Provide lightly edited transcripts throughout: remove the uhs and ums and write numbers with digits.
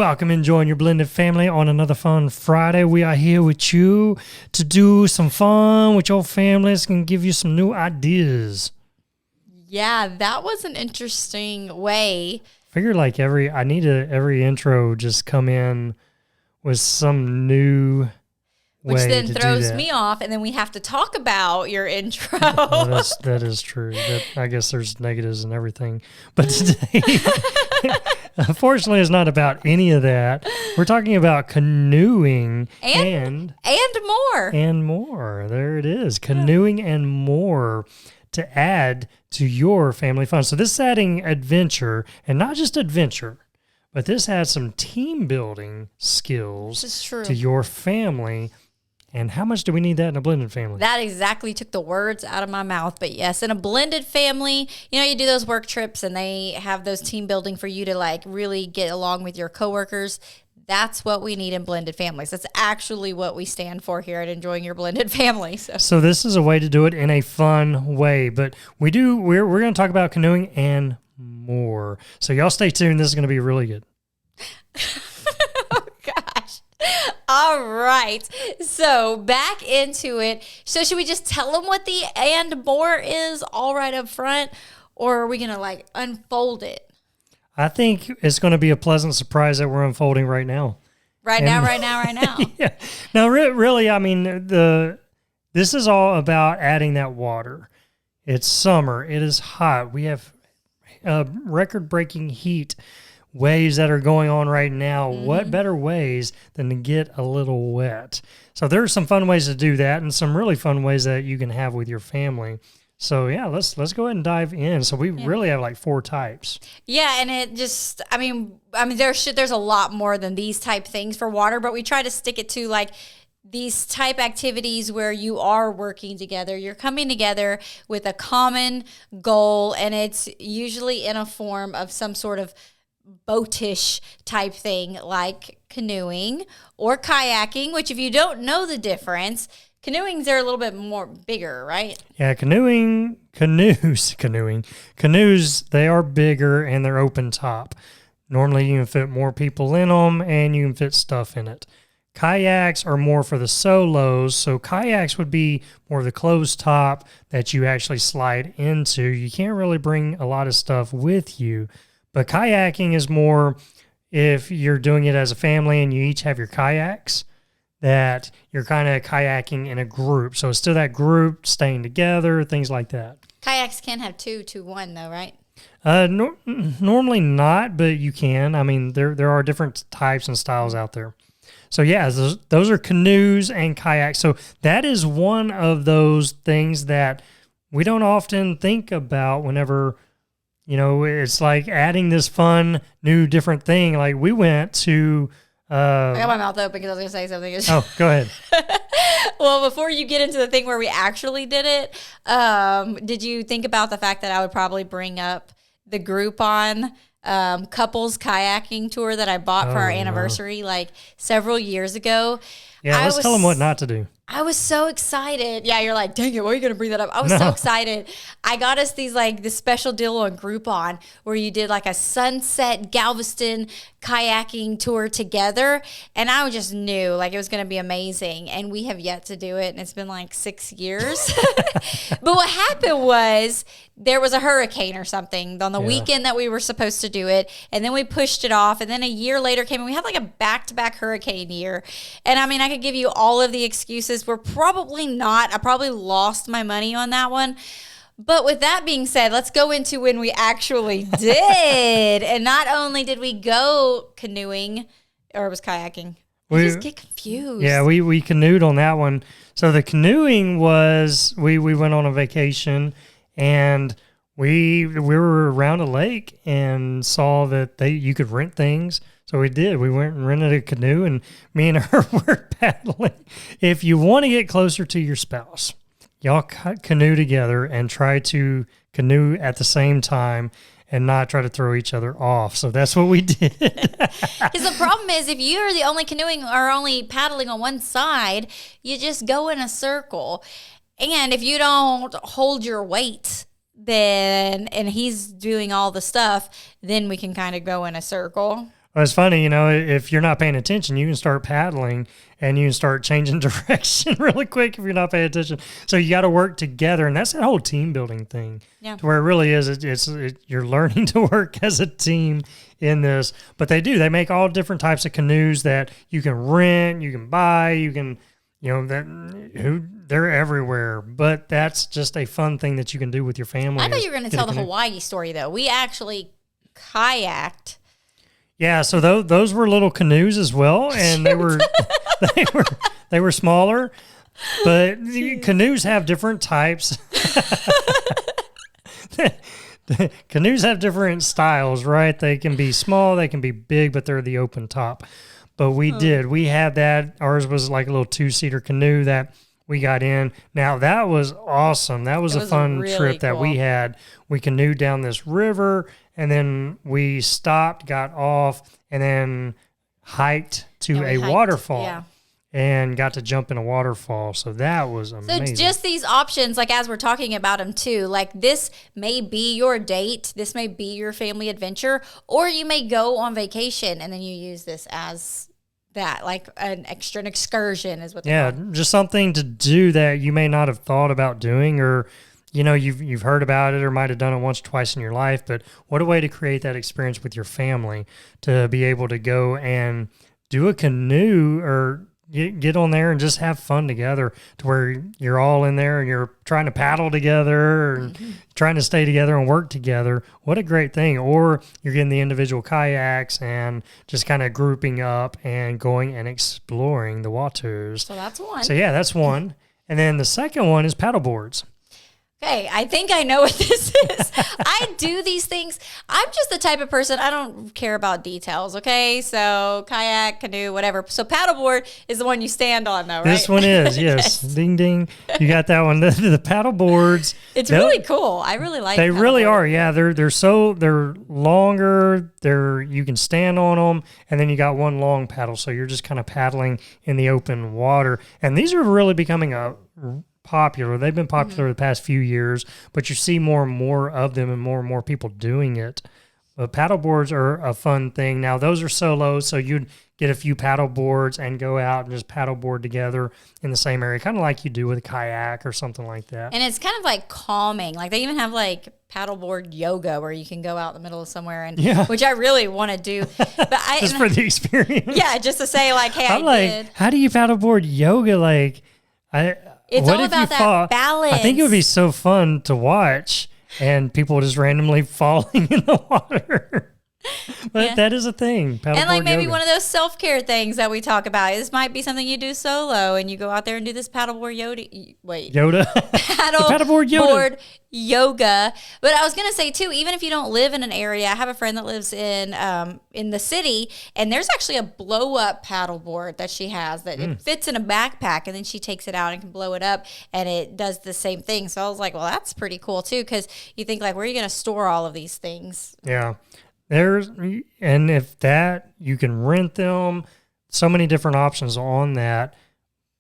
Welcome and join your blended family on another fun Friday. We are here with you to do some fun with your families and give you some new ideas. Yeah, that was an interesting way. Figure like every intro just come in with some new Which way then to throws do that. me off, and then we have to talk about your intro. That is true. I guess there's negatives and everything. But today, unfortunately, it's not about any of that. We're talking about canoeing and more. And more. There it is. Canoeing and more to add to your family fun. So this is adding adventure, and not just adventure, but this adds some team building skills to your family. And how much do we need that in a blended family? That exactly took the words out of my mouth. But yes, in a blended family, you do those work trips and they have those team building for you to like really get along with your coworkers. That's what we need in blended families. That's actually what we stand for here at Enjoying Your Blended Family. So this is a way to do it in a fun way. But we're going to talk about canoeing and more. So y'all stay tuned. This is going to be really good. Oh, gosh. All right. So back into it. So should we just tell them what the and more is all right up front? Or are we going to like unfold it? I think it's going to be a pleasant surprise that we're unfolding right now. Right now. Yeah. Now, really, I mean, this is all about adding that water. It's summer. It is hot. We have record-breaking heat waves that are going on right now. Mm-hmm. What better ways than to get a little wet? So there are some fun ways to do that and some really fun ways that you can have with your family. So yeah, let's go ahead and dive in. So we really have like 4 types. Yeah, and it just, I mean, there's a lot more than these type things for water, but we try to stick it to like these type activities where you are working together. You're coming together with a common goal, and it's usually in a form of some sort of boatish type thing like canoeing or kayaking, which if you don't know the difference, canoeings are a little bit more bigger, right? Yeah, canoes, they are bigger and they're open top. Normally you can fit more people in them and you can fit stuff in it. Kayaks are more for the solos, so kayaks would be more of the closed top that you actually slide into. You can't really bring a lot of stuff with you, but kayaking is more if you're doing it as a family and you each have your kayaks, that you're kind of kayaking in a group. So it's still that group staying together, things like that. Kayaks can have 2 to 1 though, right? Normally not, but you can. I mean, there are different types and styles out there. So yeah, those are canoes and kayaks. So that is one of those things that we don't often think about whenever, it's like adding this fun, new, different thing. Like we went to... I got my mouth open because I was going to say something. Oh, go ahead. Well, before you get into the thing where we actually did it, did you think about the fact that I would probably bring up the Groupon couples kayaking tour that I bought for our anniversary like several years ago? Yeah, let's tell them what not to do. I was so excited. Yeah, you're like, dang it, why are you going to bring that up? I was so excited. I got us this special deal on Groupon where you did like a sunset Galveston kayaking tour together. And I just knew like it was going to be amazing. And we have yet to do it. And it's been like 6 years. But what happened was there was a hurricane or something on the weekend that we were supposed to do it. And then we pushed it off. And then a year later came and we had like a back-to-back hurricane year. And I mean, I could give you all of the excuses. We're probably not. I probably lost my money on that one. But with that being said, let's go into when we actually did. And not only did we go canoeing, or it was kayaking. I just get confused. Yeah, we canoed on that one. So the canoeing was, we went on a vacation and we were around a lake and saw that you could rent things. So we did. We went and rented a canoe, and me and her were paddling. If you want to get closer to your spouse, y'all canoe together and try to canoe at the same time and not try to throw each other off. So that's what we did. Because the problem is if you're the only canoeing or only paddling on one side, you just go in a circle. And if you don't hold your weight, and he's doing all the stuff, then we can kind of go in a circle. Well, it's funny, if you're not paying attention, you can start paddling and you can start changing direction really quick if you're not paying attention. So you got to work together, and that's that whole team building thing. Yeah. To where it really is, you're learning to work as a team in this. But they make all different types of canoes that you can rent, you can buy, you can, they're everywhere. But that's just a fun thing that you can do with your family. I thought you were going to tell the Hawaii story though. We actually kayaked. Yeah, so those were little canoes as well, and they were smaller, but canoes have different types. Canoes have different styles, right? They can be small, they can be big, but they're the open top. But we had that. Ours was like a little 2-seater canoe that we got in. Now that was awesome. That was a fun really trip that we had. We canoed down this river, and then we stopped, got off, and then hiked to a waterfall and got to jump in a waterfall. So that was amazing. So just these options, like as we're talking about them too, like this may be your date, this may be your family adventure, or you may go on vacation and then you use this as that, like an excursion is what they call it. Just something to do that you may not have thought about doing, or you've heard about it or might have done it once or twice in your life, but what a way to create that experience with your family, to be able to go and do a canoe or get on there and just have fun together, to where you're all in there and you're trying to paddle together and trying to stay together and work together. What a great thing. Or you're getting the individual kayaks and just kind of grouping up and going and exploring the waters. So that's one. So that's one. And then the second one is paddle boards. Okay, I think I know what this is. I do these things. I'm just the type of person, I don't care about details, okay? So kayak, canoe, whatever. So paddleboard is the one you stand on though, right? This one is, yes. Ding, ding. You got that one. The paddle boards. It's really cool. I really like They really are, yeah. They're longer. You can stand on them, and then you got one long paddle. So you're just kind of paddling in the open water. And these are really becoming popular. They've been popular the past few years, but you see more and more of them and more people doing it. But paddle boards are a fun thing. Now, those are solo, so you'd get a few paddle boards and go out and just paddle board together in the same area, kind of like you do with a kayak or something like that. And it's kind of like calming. Like they even have like paddleboard yoga where you can go out in the middle of somewhere, and which I really want to do. But just for the experience. Yeah, just to say like, hey, I'm like, how do you paddleboard yoga? Like, it's all about that balance. I think it would be so fun to watch, and people just randomly falling in the water. But that is a thing. And like maybe one of those self-care things that we talk about. This might be something you do solo, and you go out there and do this paddleboard paddleboard yoga. But I was gonna say too, even if you don't live in an area, I have a friend that lives in the city, and there's actually a blow-up paddleboard that she has that it fits in a backpack, and then she takes it out and can blow it up, and it does the same thing. So I was like, well, that's pretty cool too, because you think like, where are you gonna store all of these things? Yeah. And if that, you can rent them, so many different options on that,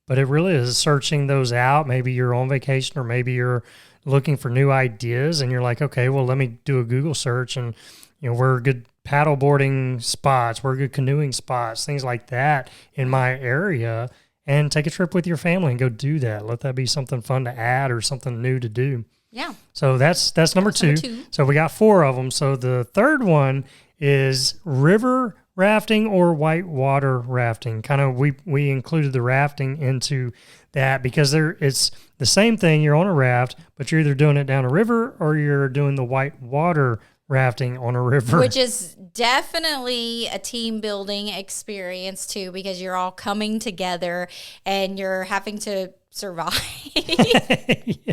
but it really is searching those out. Maybe you're on vacation, or maybe you're looking for new ideas, and you're like, okay, well, let me do a Google search, and where are good paddle boarding spots, where are good canoeing spots, things like that in my area, and take a trip with your family and go do that. Let that be something fun to add or something new to do. Yeah. So that's number two. So we got 4 of them. So the third one is river rafting or whitewater rafting. Kind of we included the rafting into that because it's the same thing. You're on a raft, but you're either doing it down a river or you're doing the whitewater rafting on a river. Which is definitely a team building experience too, because you're all coming together and you're having to survive. Yeah.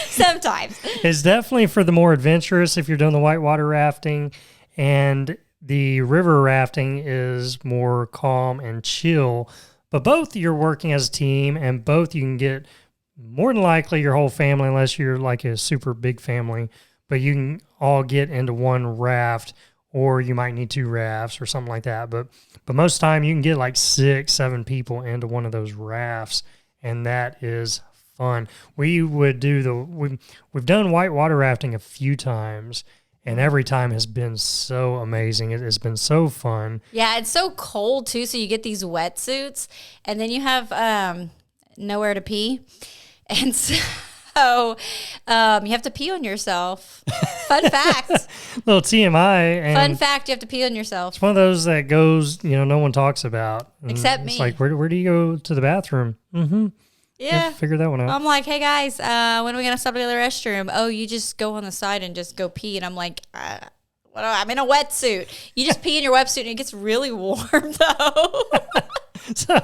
Sometimes. It's definitely for the more adventurous if you're doing the whitewater rafting, and the river rafting is more calm and chill. But both you're working as a team, and both you can get more than likely your whole family, unless you're like a super big family, but you can all get into one raft, or you might need 2 rafts or something like that. But most of the time you can get like 6, 7 people into one of those rafts, and that is fun. We would do we've done whitewater rafting a few times, And every time has been so amazing. It has been so fun. Yeah, it's so cold too. So you get these wetsuits, and then you have nowhere to pee, and so you have to pee on yourself. Fun fact. Little TMI. And Fun fact: you have to pee on yourself. it's one of those that goes, no one talks about. And Except it's me. like, where do you go to the bathroom? Mm-hmm. Yeah. Figure that one out. I'm like, hey guys, when are we gonna stop to the restroom? Oh, you just go on the side and just go pee. And I'm like, I'm in a wetsuit. You just pee in your wetsuit and it gets really warm though. So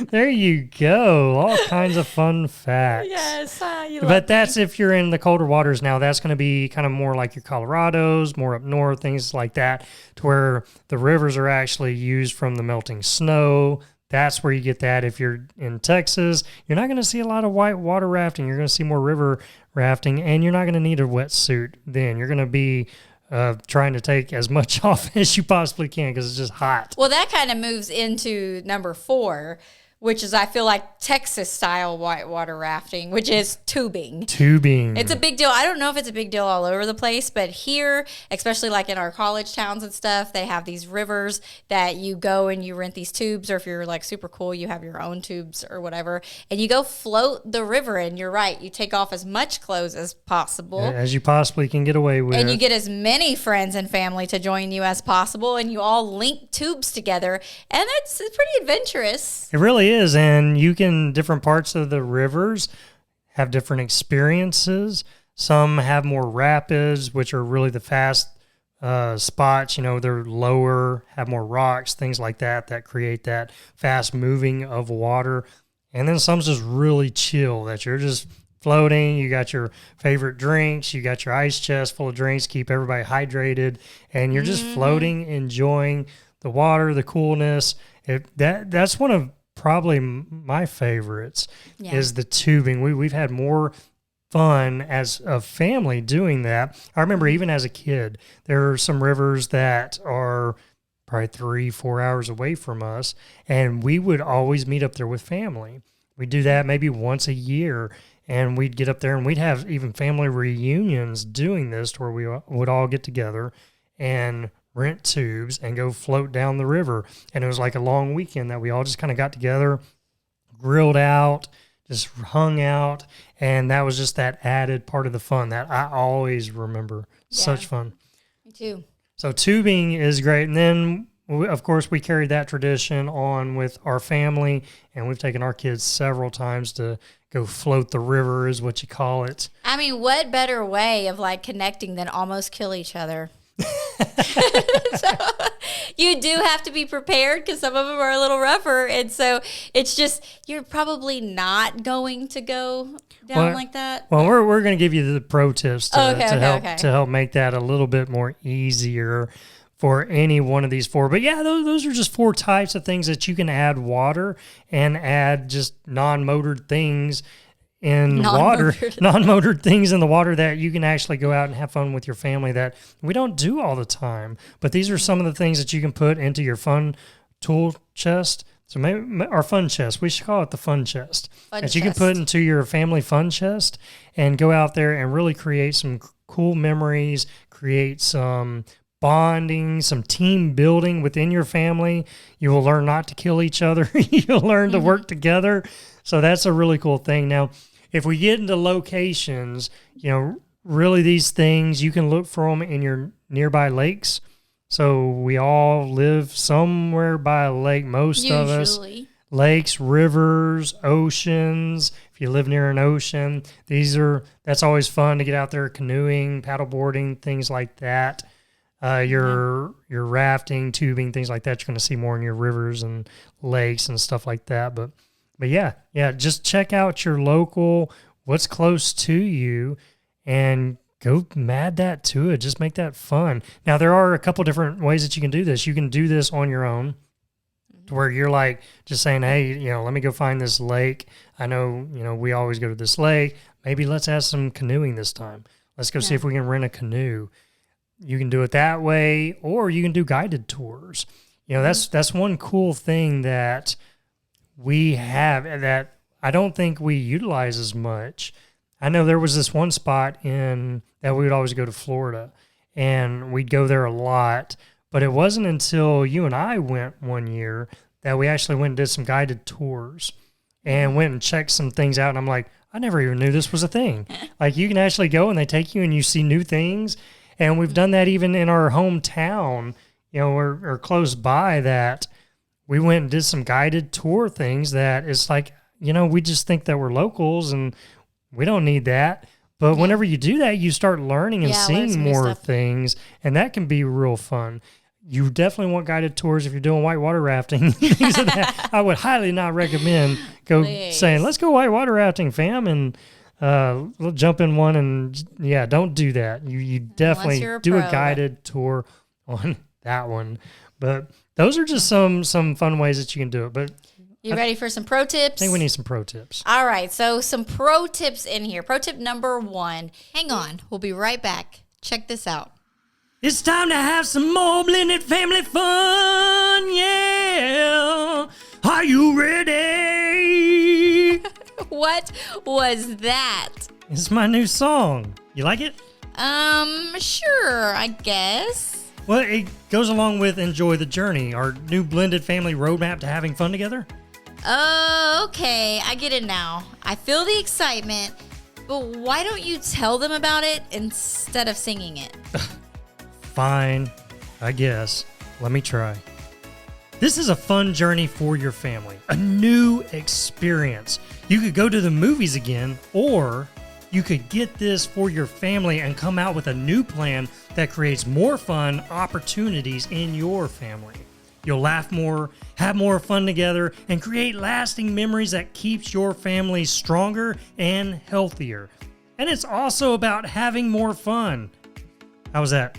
there you go. All kinds of fun facts. Yes, But that's if you're in the colder waters now. That's going to be kind of more like your Colorados, more up north, things like that, to where the rivers are actually used from the melting snow. That's where you get that. If you're in Texas, you're not going to see a lot of white water rafting. You're going to see more river rafting, and you're not going to need a wetsuit then. You're going to be trying to take as much off as you possibly can because it's just hot. Well, that kind of moves into number 4, which is, I feel like, Texas-style whitewater rafting, which is tubing. Tubing. It's a big deal. I don't know if it's a big deal all over the place, but here, especially like in our college towns and stuff, they have these rivers that you go and you rent these tubes, or if you're like super cool, you have your own tubes or whatever, and you go float the river. And you're right, you take off as much clothes as possible. As you possibly can get away with. And you get as many friends and family to join you as possible, and you all link tubes together, and it's pretty adventurous. It really is, and you can, different parts of the rivers have different experiences. Some have more rapids, which are really the fast spots. They're lower, have more rocks, things like that create that fast moving of water. And then some's just really chill, that you're just floating. You got your favorite drinks, you got your ice chest full of drinks, keep everybody hydrated, and you're just floating, enjoying the water, the coolness. That's one of probably my favorites is the tubing. We've had more fun as a family doing that. I remember even as a kid, there are some rivers that are probably 3-4 hours away from us, and we would always meet up there with family. We'd do that maybe once a year, and we'd get up there and we'd have even family reunions doing this, to where we would all get together and rent tubes and go float down the river. And it was like a long weekend that we all just kind of got together, grilled out, just hung out. And that was just that added part of the fun that I always remember. Yeah. Such fun. Me too. So tubing is great. And then, of course, we carried that tradition on with our family, and we've taken our kids several times to go float the river, is what you call it. I mean, what better way of like connecting than almost kill each other? So you do have to be prepared, because some of them are a little rougher, and so it's just, you're probably not going to go down like that. Well, we're going to give you the pro tips to help make that a little bit more easier for any one of these 4. But yeah, those are just 4 types of things that you can add water and add just non-motored things in water, non-motored things in the water that you can actually go out and have fun with your family that we don't do all the time. But these are some of the things that you can put into your fun tool chest. So maybe our fun chest, we should call it the fun chest. You can put into your family fun chest and go out there and really create some cool memories, create some bonding, some team building within your family. You will learn not to kill each other. You'll learn to work together. So that's a really cool thing. Now, if we get into locations, really these things, you can look for them in your nearby lakes. So we all live somewhere by a lake, most of us. Lakes, rivers, oceans. If you live near an ocean, that's always fun to get out there canoeing, paddleboarding, things like that. Your rafting, tubing, things like that, you're going to see more in your rivers and lakes and stuff like that. But yeah, just check out your local, what's close to you, and go add that to it. Just make that fun. Now, there are a couple different ways that you can do this. You can do this on your own, to where you're like just saying, hey, let me go find this lake. I know, we always go to this lake. Maybe let's add some canoeing this time. Let's go see if we can rent a canoe. You can do it that way, or you can do guided tours. That's one cool thing that we have that I don't think we utilize as much. I know there was this one spot that we would always go to Florida, and we'd go there a lot. But it wasn't until you and I went one year that we actually went and did some guided tours and went and checked some things out. And I'm like, I never even knew this was a thing. Like, you can actually go and they take you and you see new things. And we've done that even in our hometown, or close by, that we went and did some guided tour things that it's like, we just think that we're locals and we don't need that. But whenever you do that, you start learning and seeing more things, and that can be real fun. You definitely want guided tours if you're doing whitewater rafting. Things like that. I would highly not recommend saying, let's go whitewater rafting, fam, and we'll jump in one. And don't do that. You definitely do a guided tour on that one. But those are just some fun ways that you can do it. But you ready for some pro tips? I think we need some pro tips. All right, so some pro tips in here. Pro tip number 1. Hang on, we'll be right back. Check this out. It's time to have some more blended family fun, yeah. Are you ready? What was that? It's my new song. You like it? Sure, I guess. Well, it goes along with Enjoy the Journey, our new blended family roadmap to having fun together. Oh, okay, I get it now. I feel the excitement, but why don't you tell them about it instead of singing it? Fine, I guess. Let me try. This is a fun journey for your family, a new experience. You could go to the movies again, or you could get this for your family and come out with a new plan that creates more fun opportunities in your family. You'll laugh more, have more fun together, and create lasting memories that keeps your family stronger and healthier. And it's also about having more fun. How was that?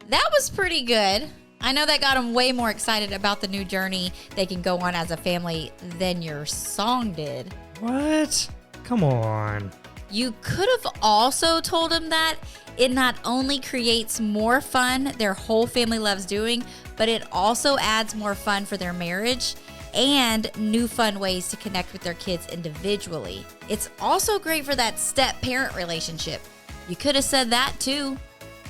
That was pretty good. I know that got them way more excited about the new journey they can go on as a family than your song did. What? Come on. You could have also told them that it not only creates more fun their whole family loves doing, but it also adds more fun for their marriage and new fun ways to connect with their kids individually. It's also great for that step-parent relationship. You could have said that too.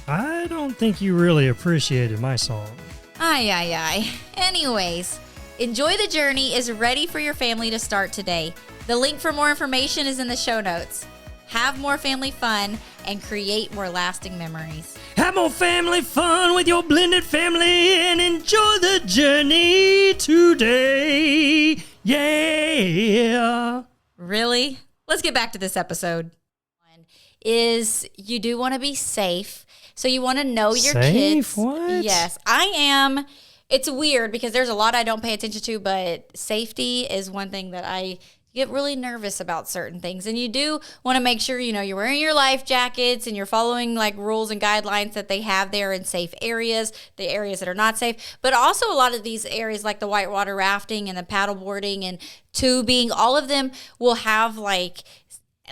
I don't think you really appreciated my song. Aye. Anyways, Enjoy the Journey is ready for your family to start today. The link for more information is in the show notes. Have more family fun and create more lasting memories. Have more family fun with your blended family and enjoy the journey today. Yeah. Really? Let's get back to this episode. You do want to be safe. So you want to know your kids. What? Yes, I am. It's weird because there's a lot I don't pay attention to, but safety is one thing that I get really nervous about certain things. And you do want to make sure, you're wearing your life jackets and you're following like rules and guidelines that they have there in safe areas, the areas that are not safe. But also a lot of these areas like the whitewater rafting and the paddleboarding and tubing, all of them will have like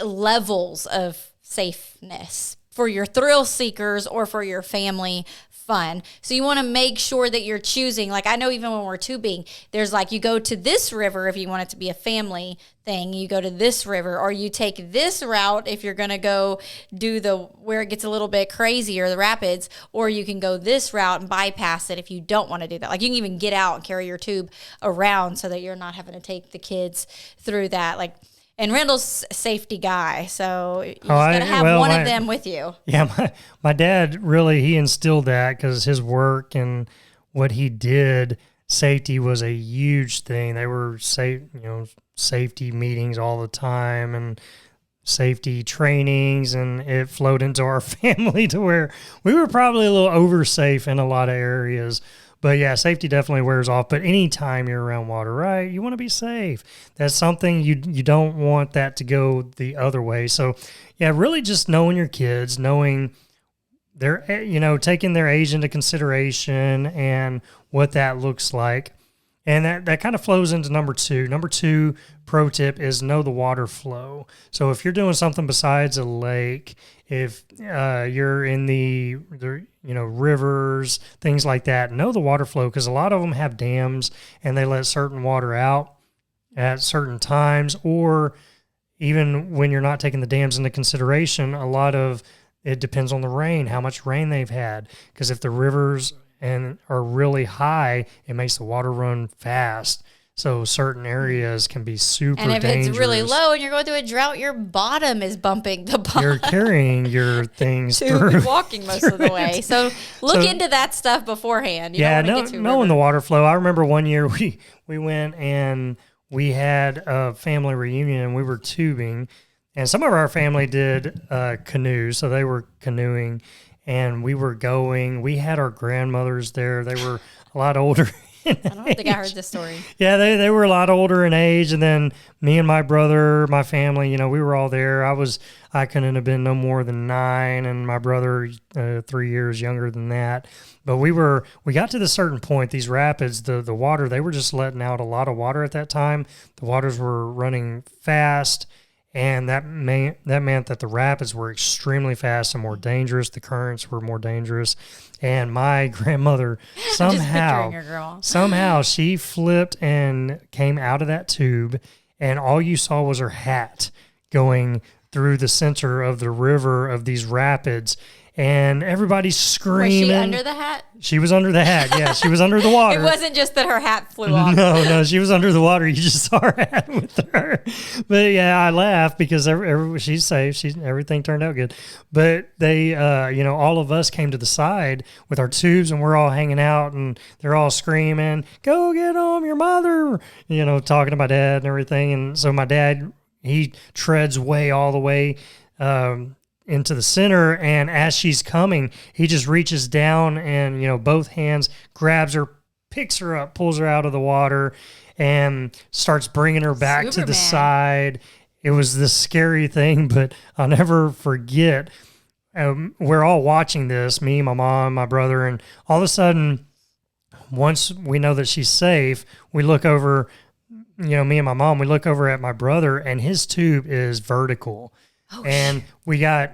levels of safeness for your thrill seekers or for your family fun. So you want to make sure that you're choosing, like I know even when we're tubing, there's like you go to this river if you want it to be a family thing, you go to this river, or you take this route if you're going to go do where it gets a little bit crazier, the rapids, or you can go this route and bypass it if you don't want to do that. Like you can even get out and carry your tube around so that you're not having to take the kids through that. Like, and Randall's a safety guy, so you just got to have one of them with you. Yeah, my dad really, he instilled that because his work and what he did, safety was a huge thing. They were safety meetings all the time and safety trainings, and it flowed into our family to where we were probably a little over safe in a lot of areas. But yeah, safety definitely wears off. But anytime you're around water, right, you want to be safe. That's something you don't want that to go the other way. So yeah, really just knowing your kids, knowing their, taking their age into consideration and what that looks like. And that kind of flows into number 2. Number 2 pro tip is know the water flow. So if you're doing something besides a lake, if you're in the rivers, things like that, know the water flow, because a lot of them have dams and they let certain water out at certain times, or even when you're not taking the dams into consideration, a lot of It depends on the rain, how much rain they've had. Because if the rivers are really high, it makes the water run fast. So certain areas can be super dangerous. And if it's really low and you're going through a drought, your bottom is bumping the bottom. You're carrying your things to through. walking most of the way. So look into that stuff beforehand. Knowing the water flow. I remember one year we went and we had a family reunion and we were tubing. And some of our family did canoes, so they were canoeing. And we were going. We had our grandmothers there. They were a lot older. I don't think I heard this story. Yeah, they were a lot older in age, and then me and my brother, my family, we were all there. I couldn't have been no more than 9, and my brother 3 years younger than that. But we got to the certain point, these rapids, the water, they were just letting out a lot of water at that time. The waters were running fast. And that meant that the rapids were extremely fast and more dangerous. The currents were more dangerous. And my grandmother somehow she flipped and came out of that tube, and all you saw was her hat going through the center of the river of these rapids. And everybody's screaming. Was she under the hat? She was under the hat, yeah. She was under the water. It wasn't just that her hat flew off. No, she was under the water. You just saw her hat with her. But yeah, I laughed because she's safe. Everything turned out good. But they, all of us came to the side with our tubes, and we're all hanging out, and they're all screaming, "Go get him, your mother!" Talking to my dad and everything. And so my dad, he treads all the way into the center, and as she's coming, he just reaches down and, both hands grabs her, picks her up, pulls her out of the water, and starts bringing her back to the side. It was this scary thing, but I'll never forget. We're all watching this, me, my mom, my brother, and all of a sudden, once we know that she's safe, we look over, me and my mom, we look over at my brother, and his tube is vertical. And we got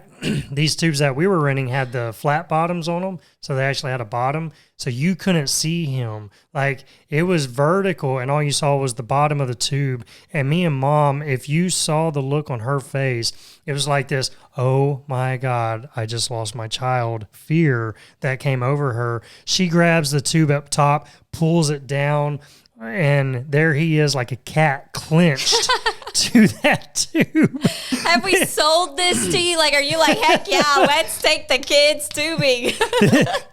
these tubes that we were renting had the flat bottoms on them, so they actually had a bottom, so you couldn't see him. Like, it was vertical, and all you saw was the bottom of the tube. And me and Mom, if you saw the look on her face, it was like this, "Oh my God, I just lost my child," fear that came over her. She grabs the tube up top, pulls it down, and there he is like a cat clenched to that tube. Have we sold this to you? Like, are you like, heck yeah, let's take the kids tubing?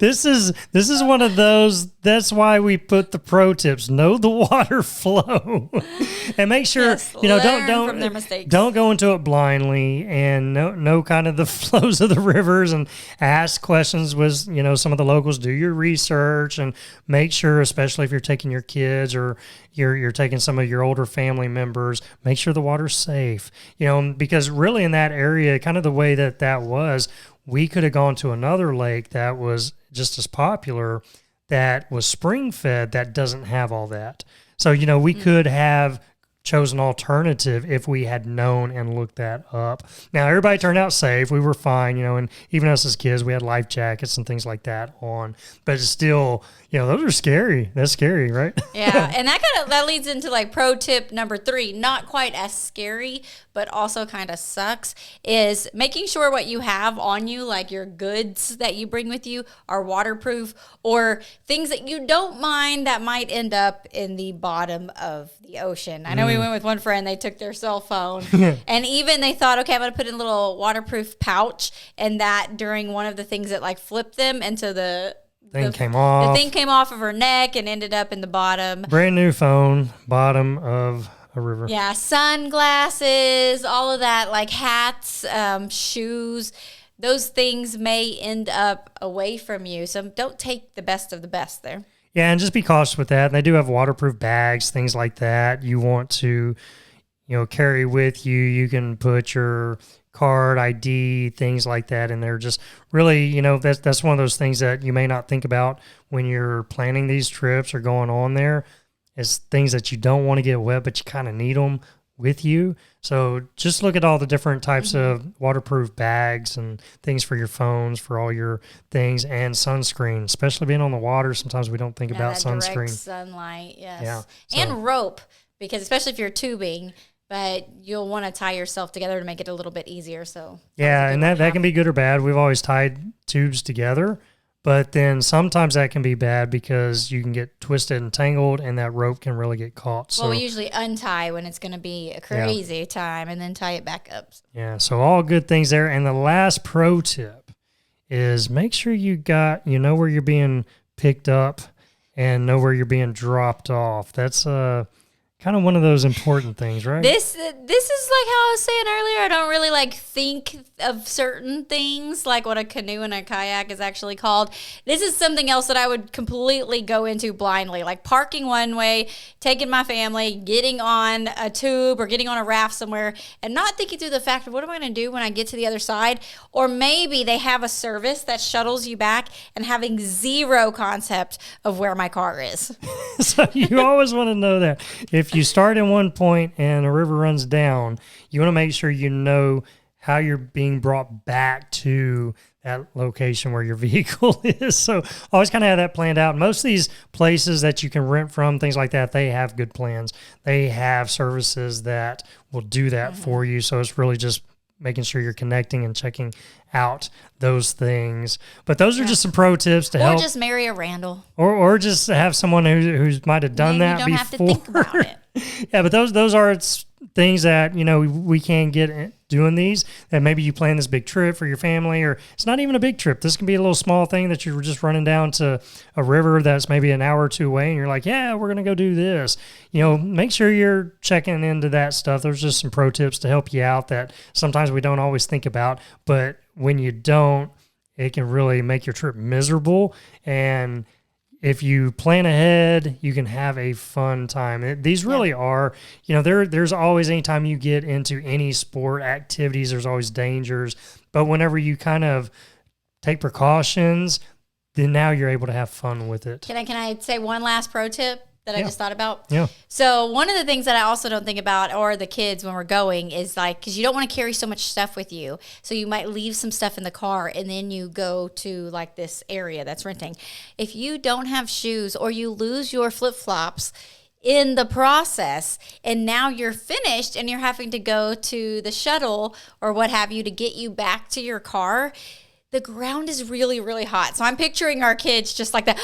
This is one of those. That's why we put the pro tips. Know the water flow, and make sure learn from their mistakes. Don't go into it blindly, and know kind of the flows of the rivers, and ask questions with some of the locals. Do your research and make sure, especially if you're taking your kids or you're taking some of your older family members, make sure the water's safe. Because really in that area, kind of the way that was, we could have gone to another lake that was just as popular, that was spring fed, that doesn't have all that. So, we could have chosen alternative if we had known and looked that up. Now, everybody turned out safe. We were fine, and even us as kids, we had life jackets and things like that on. But it's still, those are scary. That's scary, right? Yeah, and that leads into like pro tip number 3, not quite as scary, but also kind of sucks, is making sure what you have on you, like your goods that you bring with you, are waterproof, or things that you don't mind that might end up in the bottom of the ocean. I know we went with one friend, they took their cell phone, and even they thought, okay, I'm going to put in a little waterproof pouch, and that during one of the things that like flipped them into the thing came off. The thing came off of her neck and ended up in the bottom. Brand new phone, bottom of a river. Yeah, sunglasses, all of that, like hats, shoes. Those things may end up away from you. So don't take the best of the best there. Yeah, and just be cautious with that. And they do have waterproof bags, things like that. You want to, carry with you. You can put your card, ID, things like that in there. Just really, that's one of those things that you may not think about when you're planning these trips or going on there. It's things that you don't want to get wet, but you kind of need them with you. So just look at all the different types of waterproof bags and things for your phones, for all your things, and sunscreen, especially being on the water. Sometimes we don't think about sunscreen. Direct sunlight, yes. Yeah, and rope, because especially if you're tubing, but you'll want to tie yourself together to make it a little bit easier. So yeah, and that can be good or bad. We've always tied tubes together, but then sometimes that can be bad because you can get twisted and tangled, and that rope can really get caught. So, well, we usually untie when it's going to be a crazy time, and then tie it back up. Yeah, so all good things there. And the last pro tip is make sure you know where you're being picked up and know where you're being dropped off. That's kind of one of those important things, right? This is like how I was saying earlier. I don't really like think of certain things like what a canoe and a kayak is actually called. This is something else that I would completely go into blindly, like parking one way, taking my family, getting on a tube or getting on a raft somewhere, and not thinking through the fact of what am I going to do when I get to the other side? Or maybe they have a service that shuttles you back, and having zero concept of where my car is. So you always want to know that. If you start in one point and a river runs down, you want to make sure you know how you're being brought back to that location where your vehicle is. So always kind of have that planned out. Most of these places that you can rent from, things like that, they have good plans. They have services that will do that for you. So it's really just making sure you're connecting and checking out those things. But those are just some pro tips to help. Or just marry a Randall. Or just have someone who might have done that before. You don't have to think about it. Yeah, but those are things that, we can get doing these, that maybe you plan this big trip for your family, or it's not even a big trip. This can be a little small thing that you're just running down to a river that's maybe an hour or two away, and you're like, yeah, we're going to go do this. Make sure you're checking into that stuff. There's just some pro tips to help you out that sometimes we don't always think about, but when you don't, it can really make your trip miserable. And if you plan ahead, you can have a fun time. These really are, there's always, anytime you get into any sport activities, there's always dangers. But whenever you kind of take precautions, then now you're able to have fun with it. Can I say one last pro tip that I just thought about? Yeah. So one of the things that I also don't think about, or the kids when we're going, is like, because you don't want to carry so much stuff with you. So you might leave some stuff in the car, and then you go to like this area that's renting. If you don't have shoes, or you lose your flip-flops in the process, and now you're finished and you're having to go to the shuttle or what have you to get you back to your car, the ground is really, really hot. So I'm picturing our kids just like that,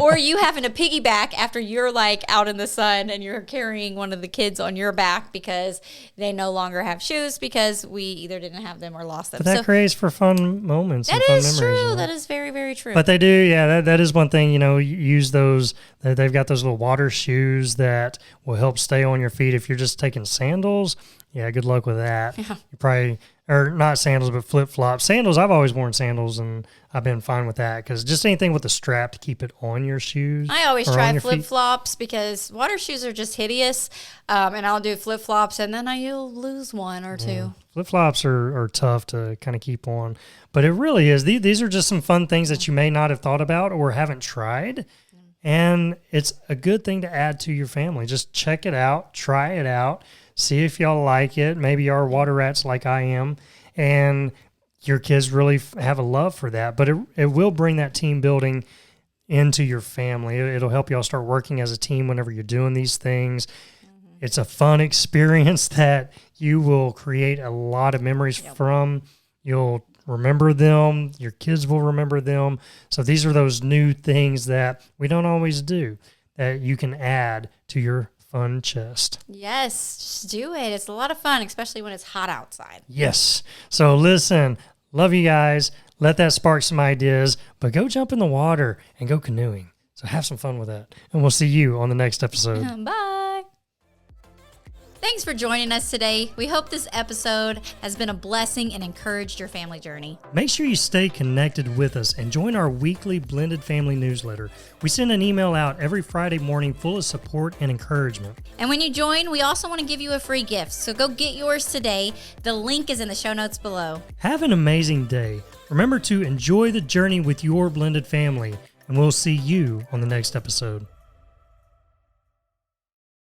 or you having to piggyback after you're like out in the sun and you're carrying one of the kids on your back because they no longer have shoes because we either didn't have them or lost them. But that creates for fun moments. That and is fun memories, true. That is very, very true. But they do, yeah, that is one thing, use those. They've got those little water shoes that will help stay on your feet. If you're just taking sandals, yeah, good luck with that. Yeah. You probably... Or not sandals, but flip-flops. Sandals, I've always worn sandals, and I've been fine with that because just anything with a strap to keep it on your shoes. I always try flip-flops because water shoes are just hideous, and I'll do flip-flops, and then you'll lose one or two. Yeah. Flip-flops are tough to kind of keep on, but it really is. These are just some fun things that you may not have thought about or haven't tried, and it's a good thing to add to your family. Just check it out, try it out. See if y'all like it. Maybe you are water rats like I am, and your kids really have a love for that. But it will bring that team building into your family. It'll help y'all start working as a team whenever you're doing these things. Mm-hmm. It's a fun experience that you will create a lot of memories from. You'll remember them. Your kids will remember them. So these are those new things that we don't always do that you can add to your fun chest. Yes, just do it. It's a lot of fun, especially when it's hot outside. Yes. So listen, love you guys. Let that spark some ideas, but go jump in the water and go canoeing. So have some fun with that. And we'll see you on the next episode. Bye. Thanks for joining us today. We hope this episode has been a blessing and encouraged your family journey. Make sure you stay connected with us and join our weekly Blended Family newsletter. We send an email out every Friday morning full of support and encouragement. And when you join, we also want to give you a free gift. So go get yours today. The link is in the show notes below. Have an amazing day. Remember to enjoy the journey with your blended family, and we'll see you on the next episode.